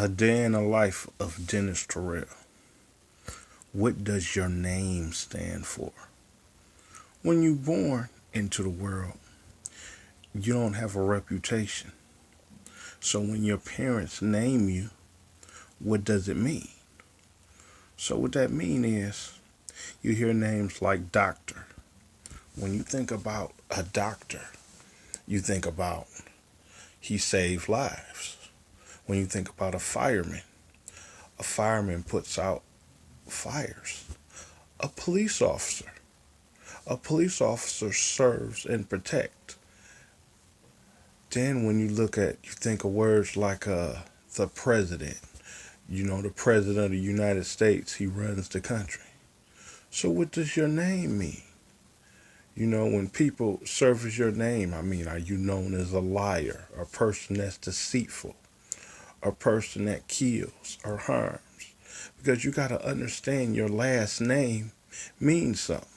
A day in the life of Dennis Terrell. What does your name stand for? When you're born into the world, you don't have a reputation. So when your parents name you, what does it mean? So what that mean is you hear names like doctor. When you think about a doctor, you think about he saved lives. When you think about a fireman puts out fires. A police officer, a police officer serves and protects. Then when you think of words like the president. The president of the United States, he runs the country. So what does your name mean? When people surface your name, are you known as a liar, a person that's deceitful, a person that kills or harms? Because you got to understand your last name means something.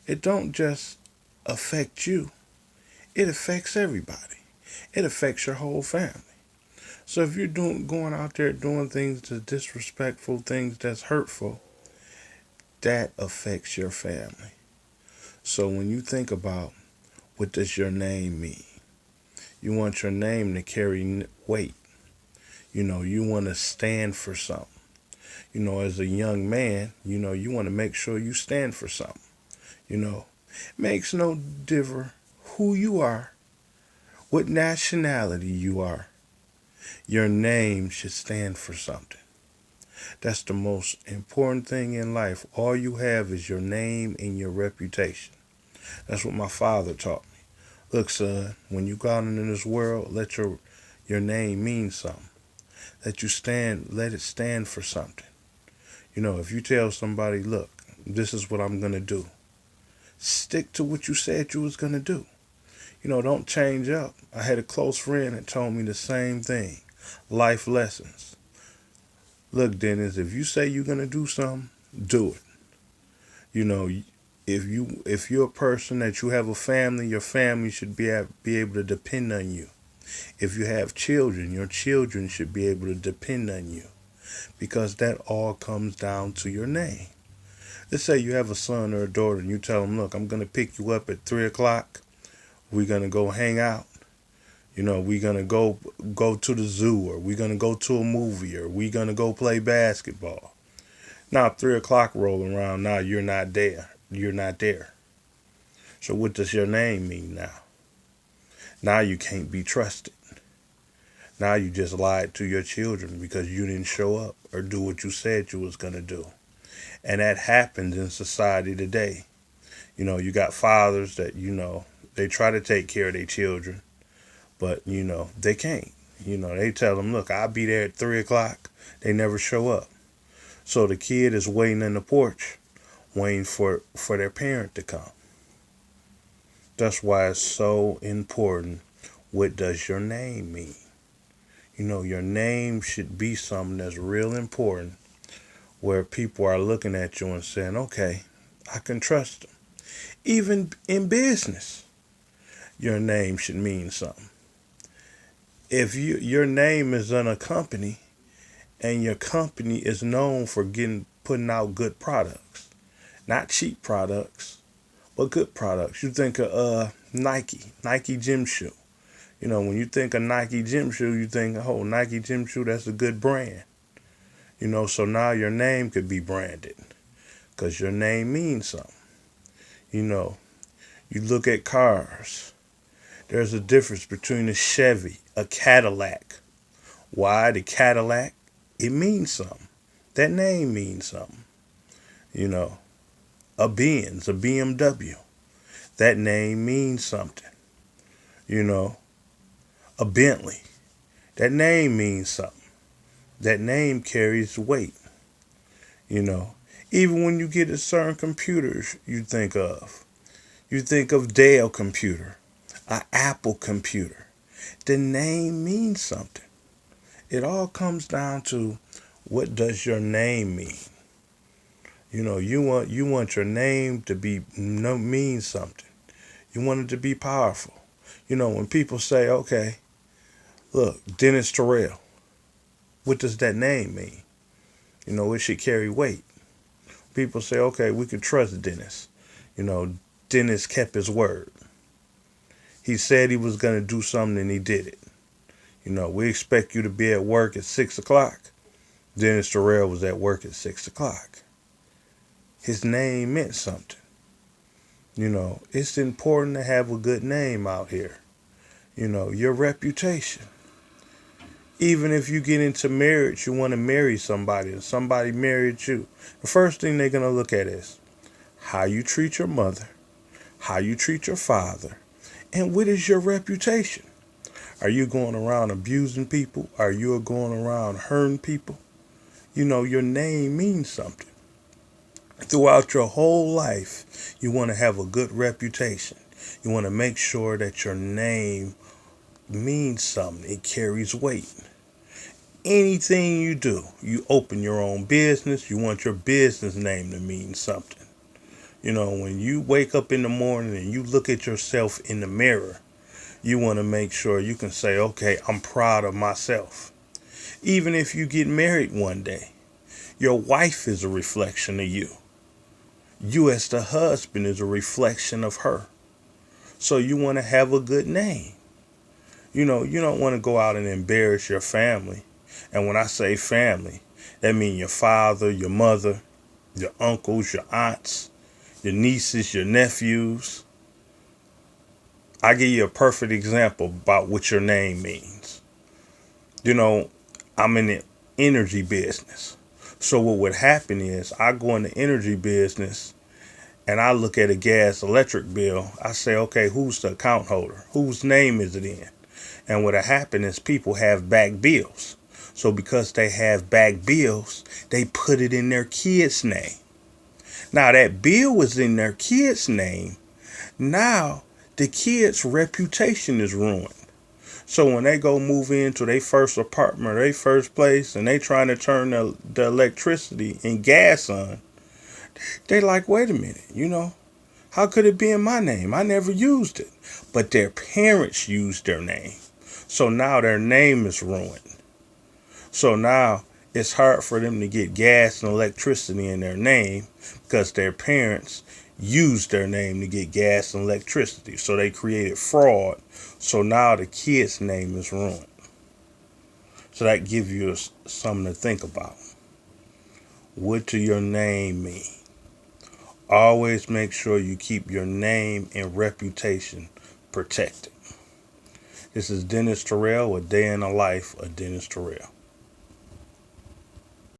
It don't just affect you, it affects everybody. It affects your whole family. So if you're going out there doing things that's disrespectful, things that's hurtful, that affects your family. So when you think about what does your name mean, you want your name to carry weight. You want to stand for something. As a young man, you want to make sure you stand for something. Makes no difference who you are, what nationality you are. Your name should stand for something. That's the most important thing in life. All you have is your name and your reputation. That's what my father taught me. Look, son, when you go out into this world, let your name mean something. Let it stand for something. If you tell somebody, look, this is what I'm gonna do, stick to what you said you was gonna do. Don't change up. I had a close friend that told me the same thing. Life lessons. Look, Dennis, if you say you're gonna do something, do it. You know, if you're a person that you have a family, your family should be able to depend on you. If you have children, your children should be able to depend on you, because that all comes down to your name. Let's say you have a son or a daughter and you tell them, look, I'm gonna pick you up at 3 o'clock. We're gonna go hang out. We're gonna go to the zoo, or we're gonna go to a movie, or we're gonna go play basketball. Now 3 o'clock rolling around, now you're not there. You're not there. So what does your name mean now? Now you can't be trusted. Now you just lied to your children because you didn't show up or do what you said you was gonna do. And that happens in society today. You got fathers that, they try to take care of their children, but, they can't. They tell them, look, I'll be there at 3 o'clock. They never show up. So the kid is waiting in the porch, waiting for their parent to come. That's why it's so important. What does your name mean? Your name should be something that's real important, where people are looking at you and saying, okay, I can trust them. Even in business, your name should mean something. If your name is in a company and your company is known for putting out good products, not cheap products, but good products. You think of Nike gym shoe. When you think of Nike gym shoe, you think, oh, Nike gym shoe, that's a good brand. So now your name could be branded because your name means something. You look at cars. There's a difference between a Chevy, a Cadillac. Why the Cadillac? It means something. That name means something. A Benz, a BMW. That name means something. A Bentley. That name means something. That name carries weight. Even when you get to certain computers you think of. You think of Dell computer, an Apple computer. The name means something. It all comes down to, what does your name mean? You want your name to mean something. You want it to be powerful. When people say, okay, look, Dennis Terrell. What does that name mean? It should carry weight. People say, okay, we can trust Dennis. You know, Dennis kept his word. He said he was going to do something and he did it. We expect you to be at work at 6 o'clock. Dennis Terrell was at work at 6 o'clock. His name meant something. It's important to have a good name out here. Your reputation. Even if you get into marriage, you want to marry somebody and somebody married you. The first thing they're going to look at is how you treat your mother, how you treat your father, and what is your reputation? Are you going around abusing people? Are you going around hurting people? Your name means something. Throughout your whole life, you want to have a good reputation. You want to make sure that your name means something. It carries weight. Anything you do, you open your own business, you want your business name to mean something. When you wake up in the morning and you look at yourself in the mirror, you want to make sure you can say, okay, I'm proud of myself. Even if you get married one day, your wife is a reflection of you. You as the husband is a reflection of her. So you want to have a good name. You don't want to go out and embarrass your family. And when I say family, that means your father, your mother, your uncles, your aunts, your nieces, your nephews. I give you a perfect example about what your name means. I'm in the energy business. So what would happen is I go in the energy business and I look at a gas electric bill. I say, okay, who's the account holder? Whose name is it in? And what'll happen is people have back bills. So because they have back bills, they put it in their kid's name. Now that bill was in their kid's name. Now the kid's reputation is ruined. So when they go move into their first apartment or their first place and they trying to turn the electricity and gas on, they like, wait a minute, how could it be in my name? I never used it. But their parents used their name. So now their name is ruined. So now it's hard for them to get gas and electricity in their name because their parents used their name to get gas and electricity. So they created fraud. So now the kid's name is ruined. So that gives you something to think about. What do your name mean? Always make sure you keep your name and reputation protected. This is Dennis Terrell, A Day in the Life of Dennis Terrell.